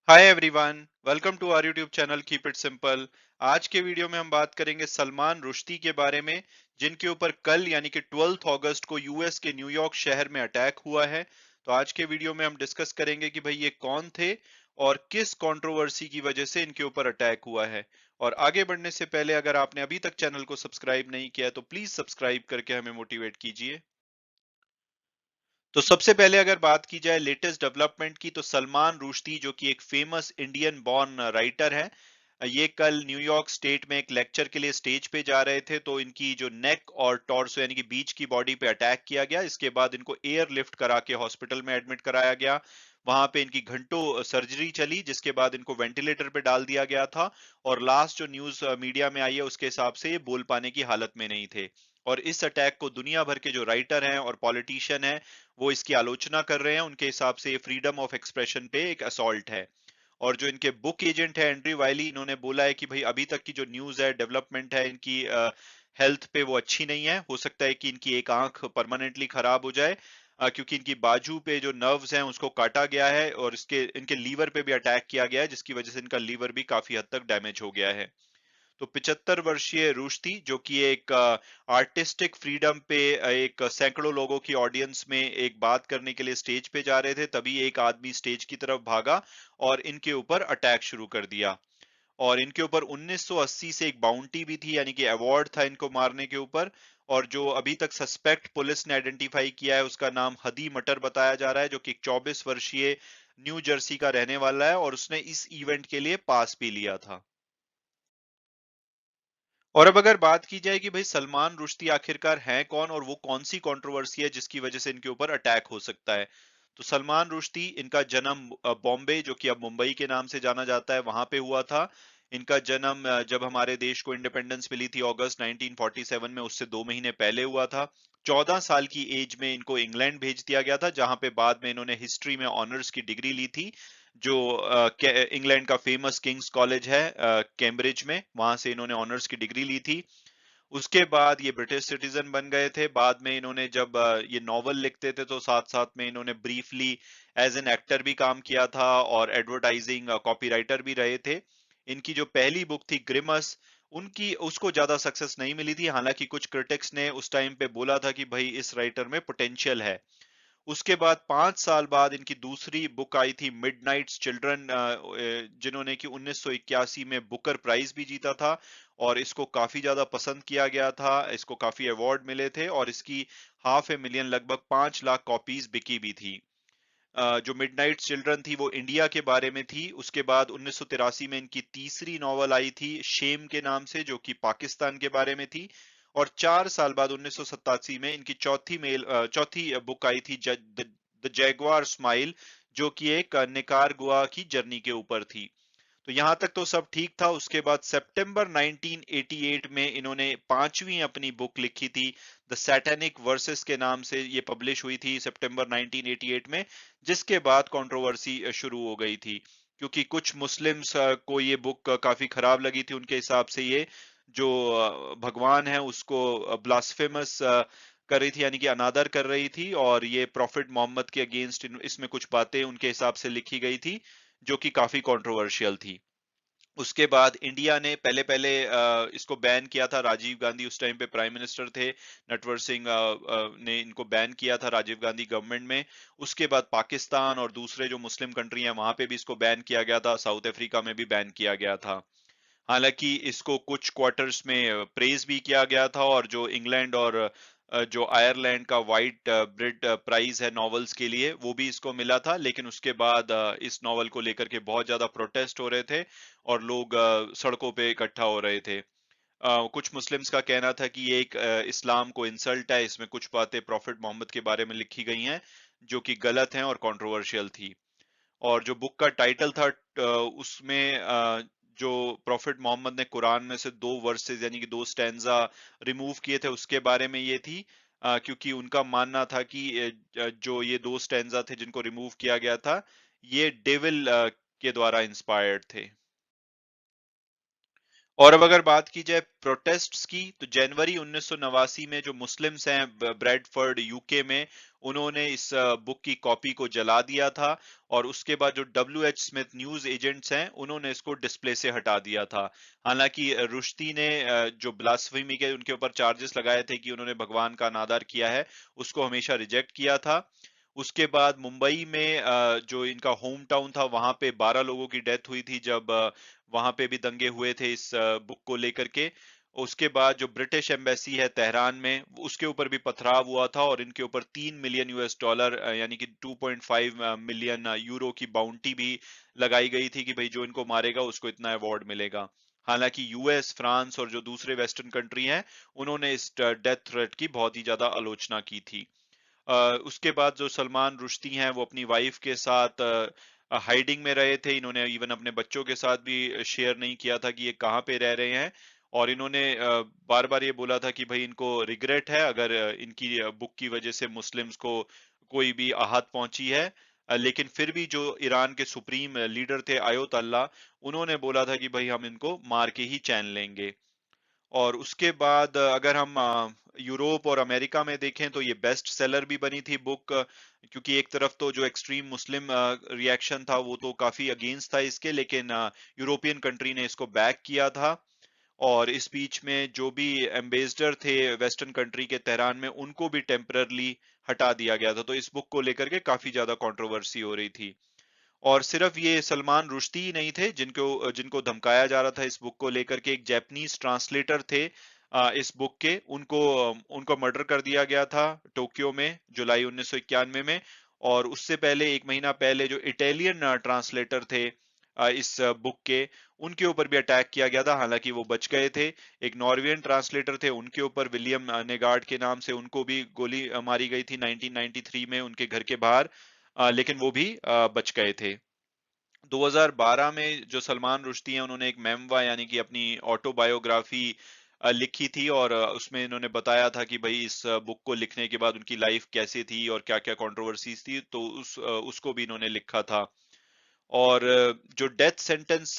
Hi everyone, welcome to our YouTube channel keep it simple. आज के video में हम बात करेंगे सलमान रुश्दी के बारे में, जिनके ऊपर कल यानी कि 12 अगस्त को यूएस के न्यूयॉर्क शहर में अटैक हुआ है। तो आज के वीडियो में हम डिस्कस करेंगे कि भाई ये कौन थे और किस कंट्रोवर्सी की वजह से इनके ऊपर अटैक हुआ है। और आगे बढ़ने से पहले अगर आपने अभी तक चैनल को सब्सक्राइब नहीं किया है तो प्लीज सब्सक्राइब करके हमें मोटिवेट कीजिए। तो सबसे पहले अगर बात की जाए लेटेस्ट डेवलपमेंट की, तो सलमान रुश्दी जो कि एक फेमस इंडियन बॉर्न राइटर है, ये कल न्यूयॉर्क स्टेट में एक लेक्चर के लिए स्टेज पे जा रहे थे। तो इनकी जो नेक और टॉर्सो यानी कि बीच की बॉडी पे अटैक किया गया। इसके बाद इनको एयर लिफ्ट करा के हॉस्पिटल में एडमिट कराया गया। वहां पे इनकी घंटों सर्जरी चली, जिसके बाद इनको वेंटिलेटर पे डाल दिया गया था। और लास्ट जो न्यूज मीडिया में आई है उसके हिसाब से ये बोल पाने की हालत में नहीं थे। और इस अटैक को दुनिया भर के जो राइटर हैं और पॉलिटिशियन हैं वो इसकी आलोचना कर रहे हैं। उनके हिसाब से ये फ्रीडम ऑफ एक्सप्रेशन पे एक असॉल्ट है। और जो इनके बुक एजेंट है एंड्री वायली, इन्होंने बोला है कि भाई अभी तक की जो न्यूज है, डेवलपमेंट है इनकी हेल्थ पे, वो अच्छी नहीं है। हो सकता है कि इनकी एक आंख परमानेंटली खराब हो जाए, क्योंकि इनकी बाजू पे जो नर्व्स हैं उसको काटा गया है और इसके इनके लीवर पे भी अटैक किया गया है, जिसकी वजह से इनका लीवर भी काफी हद तक डैमेज हो गया है। तो 75 वर्षीय रुश्दी जो कि एक आर्टिस्टिक फ्रीडम पे एक सैकड़ों लोगों की ऑडियंस में एक बात करने के लिए स्टेज पे जा रहे थे, तभी एक आदमी स्टेज की तरफ भागा और इनके ऊपर अटैक शुरू कर दिया। और इनके ऊपर 1980 से एक बाउंटी भी थी, यानी कि अवार्ड था इनको मारने के ऊपर। और जो अभी तक सस्पेक्ट पुलिस ने आइडेंटिफाई किया है उसका नाम हदी मटर बताया जा रहा है, जो कि एक 24 वर्षीय न्यू जर्सी का रहने वाला है और उसने इस इवेंट के लिए पास भी लिया था। और अब अगर बात की जाए कि भाई सलमान रुश्दी आखिरकार हैं कौन और वो कौन सी कंट्रोवर्सी है जिसकी वजह से इनके ऊपर अटैक हो सकता है। तो सलमान रुश्दी, इनका जन्म बॉम्बे, जो कि अब मुंबई के नाम से जाना जाता है, वहां पे हुआ था। इनका जन्म जब हमारे देश को इंडिपेंडेंस मिली थी अगस्त 1947 में, उससे 2 महीने पहले हुआ था। 14 साल की एज में इनको इंग्लैंड भेज दिया गया था, जहां पे बाद में इन्होंने हिस्ट्री में ऑनर्स की डिग्री ली थी, जो इंग्लैंड का फेमस किंग्स कॉलेज है कैम्ब्रिज में, वहां से इन्होंने ऑनर्स की डिग्री ली थी। उसके बाद ये ब्रिटिश सिटीजन बन गए थे। बाद में इन्होंने जब ये नॉवल लिखते थे तो साथ साथ में इन्होंने ब्रीफली एज एन एक्टर भी काम किया था और एडवर्टाइजिंग कॉपीराइटर भी रहे थे। इनकी जो पहली बुक थी ग्रिमस, उनकी उसको ज्यादा सक्सेस नहीं मिली थी। हालांकि कुछ क्रिटिक्स ने उस टाइम पे बोला था कि भाई इस राइटर में पोटेंशियल है। उसके बाद 5 साल बाद इनकी दूसरी बुक आई थी मिडनाइट्स चिल्ड्रन, जिन्होंने कि 1981 में बुकर प्राइज भी जीता था। और इसको काफी ज्यादा पसंद किया गया था, इसको काफी अवार्ड मिले थे और इसकी 500,000 लगभग 5 लाख कॉपीज बिकी भी थी। जो मिडनाइट चिल्ड्रन थी वो इंडिया के बारे में थी। उसके बाद 1983 में इनकी तीसरी नॉवल आई थी शेम के नाम से, जो कि पाकिस्तान के बारे में थी। और 4 साल बाद 1987 में इनकी चौथी बुक आई थी द जैगवार स्माइल, जो कि एक निकारगुआ की जर्नी के ऊपर थी। तो यहां तक तो सब ठीक था। उसके बाद सितंबर 1988 में इन्होंने पांचवी अपनी बुक लिखी थी द सैटेनिक वर्सेस के नाम से, ये पब्लिश हुई थी सितंबर 1988 में। जिसके बाद कंट्रोवर्सी शुरू हो गई थी, क्योंकि कुछ मुस्लिम्स को ये बुक काफी खराब लगी थी। उनके हिसाब से ये जो भगवान है उसको ब्लास्फेमस कर रही थी, यानी कि अनादर कर रही थी। और ये प्रॉफिट मोहम्मद के अगेंस्ट इसमें कुछ बातें उनके हिसाब से लिखी गई थी, जो कि काफी कंट्रोवर्शियल थी। उसके बाद इंडिया ने पहले पहले इसको बैन किया था। राजीव गांधी उस टाइम पे प्राइम मिनिस्टर थे, नटवर सिंह ने इनको बैन किया था राजीव गांधी गवर्नमेंट में। उसके बाद पाकिस्तान और दूसरे जो मुस्लिम कंट्री हैं वहां पे भी इसको बैन किया गया था, साउथ अफ्रीका में भी बैन किया गया था। हालांकि इसको कुछ क्वार्टर्स में प्रेज भी किया गया था, और जो इंग्लैंड और जो आयरलैंड का वाइट ब्रिड प्राइज है नॉवेल्स के लिए, वो भी इसको मिला था। लेकिन उसके बाद इस नॉवल को लेकर के बहुत ज्यादा प्रोटेस्ट हो रहे थे और लोग सड़कों पे इकट्ठा हो रहे थे। कुछ मुस्लिम्स का कहना था कि ये एक इस्लाम को इंसल्ट है, इसमें कुछ बातें प्रॉफिट मोहम्मद के बारे में लिखी गई हैं जो कि गलत हैं और कंट्रोवर्शियल थी। और जो बुक का टाइटल था उसमें जो प्रॉफिट मोहम्मद ने कुरान में से 2 वर्सेस यानी कि 2 स्टैंजा रिमूव किए थे उसके बारे में ये थी। क्योंकि उनका मानना था कि जो ये 2 स्टैंजा थे जिनको रिमूव किया गया था, ये डेविल के द्वारा इंस्पायर्ड थे। और अब अगर बात की जाए प्रोटेस्ट्स की, तो जनवरी 1989 में जो मुस्लिम्स हैं ब्रेडफोर्ड यूके में, उन्होंने इस बुक की कॉपी को जला दिया था। और उसके बाद जो WH स्मिथ न्यूज एजेंट्स हैं, उन्होंने इसको डिस्प्ले से हटा दिया था। हालांकि रुश्ती ने जो ब्लास्फेमी के उनके ऊपर चार्जेस लगाए थे कि उन्होंने भगवान का अनादर किया है, उसको हमेशा रिजेक्ट किया था। उसके बाद मुंबई में जो इनका होम टाउन था, वहां पे 12 लोगों की डेथ हुई थी जब वहां पे भी दंगे हुए थे इस बुक को लेकर के। उसके बाद जो ब्रिटिश एम्बेसी है तेहरान में, उसके ऊपर भी पथराव हुआ था और इनके ऊपर $3 मिलियन यानी कि 2.5 मिलियन यूरो की बाउंटी भी लगाई गई थी कि भाई जो इनको मारेगा उसको इतना अवार्ड मिलेगा। हालांकि यूएस, फ्रांस और जो दूसरे वेस्टर्न कंट्री हैं, उन्होंने इस डेथ थ्रेट की बहुत ही ज्यादा आलोचना की थी। उसके बाद जो सलमान रुश्दी हैं, वो अपनी वाइफ के साथ हाइडिंग में रहे थे। इन्होंने इवन अपने बच्चों के साथ भी शेयर नहीं किया था कि ये कहाँ पे रह रहे हैं। और इन्होंने बार बार ये बोला था कि भाई इनको रिग्रेट है अगर इनकी बुक की वजह से मुस्लिम्स को कोई भी आहत पहुंची है। लेकिन फिर भी जो ईरान के सुप्रीम लीडर थे आयतुल्लाह, उन्होंने बोला था कि भाई हम इनको मार के ही चैन लेंगे। और उसके बाद अगर हम यूरोप और अमेरिका में देखें, तो ये बेस्ट सेलर भी बनी थी बुक, क्योंकि एक तरफ तो जो एक्सट्रीम मुस्लिम रिएक्शन था वो तो काफी अगेंस्ट था इसके, लेकिन यूरोपियन कंट्री ने इसको बैक किया था। और इस बीच में जो भी एम्बेसडर थे वेस्टर्न कंट्री के तेहरान में, उनको भी टेम्पररली हटा दिया गया था। तो इस बुक को लेकर के काफी ज्यादा कंट्रोवर्सी हो रही थी। और सिर्फ ये सलमान रुश्दी ही नहीं थे जिनको जिनको धमकाया जा रहा था इस बुक को लेकर के। एक जापानीज ट्रांसलेटर थे इस बुक के, उनको मर्डर कर दिया गया था टोक्यो में जुलाई 1991 में। और उससे पहले एक महीना पहले जो इटालियन ट्रांसलेटर थे इस बुक के, उनके ऊपर भी अटैक किया गया था, हालांकि वो बच गए थे। एक नॉर्वेजियन ट्रांसलेटर थे, उनके ऊपर विलियम नेगार्ड के नाम से, उनको भी गोली मारी गई थी 1993 में उनके घर के बाहर। लेकिन वो भी बच गए थे। 2012 में जो सलमान रुश्दी हैं, उन्होंने एक मेमवा यानी कि अपनी ऑटोबायोग्राफी लिखी थी। और उसमें इन्होंने बताया था कि भाई इस बुक को लिखने के बाद उनकी लाइफ कैसी थी और क्या क्या कंट्रोवर्सीज थी, तो उसको भी इन्होंने लिखा था। और जो डेथ सेंटेंस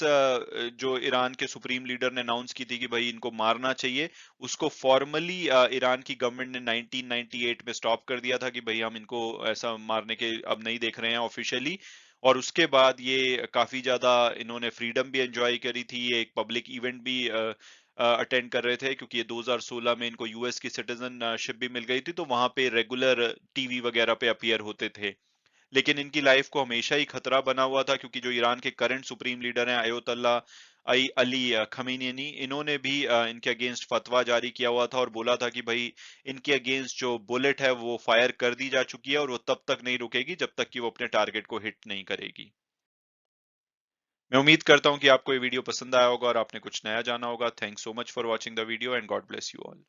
जो ईरान के सुप्रीम लीडर ने अनाउंस की थी कि भाई इनको मारना चाहिए, उसको फॉर्मली ईरान की गवर्नमेंट ने 1998 में स्टॉप कर दिया था कि भाई हम इनको ऐसा मारने के अब नहीं देख रहे हैं ऑफिशियली। और उसके बाद ये काफी ज्यादा इन्होंने फ्रीडम भी एंजॉय करी थी, ये एक पब्लिक इवेंट भी अटेंड कर रहे थे, क्योंकि ये 2016 में इनको यूएस की सिटीजनशिप भी मिल गई थी, तो वहां पे रेगुलर टीवी वगैरह पे अपीयर होते थे। लेकिन इनकी लाइफ को हमेशा ही खतरा बना हुआ था, क्योंकि जो ईरान के करंट सुप्रीम लीडर हैं अयतुल्ला अली खमीनेनी, इन्होंने भी इनके अगेंस्ट फतवा जारी किया हुआ था और बोला था कि भाई इनके अगेंस्ट जो बुलेट है वो फायर कर दी जा चुकी है और वो तब तक नहीं रुकेगी जब तक कि वो अपने टारगेट को हिट नहीं करेगी। मैं उम्मीद करता हूं कि आपको ये वीडियो पसंद आया होगा और आपने कुछ नया जाना होगा। Thanks so much for watching the video and God bless you all.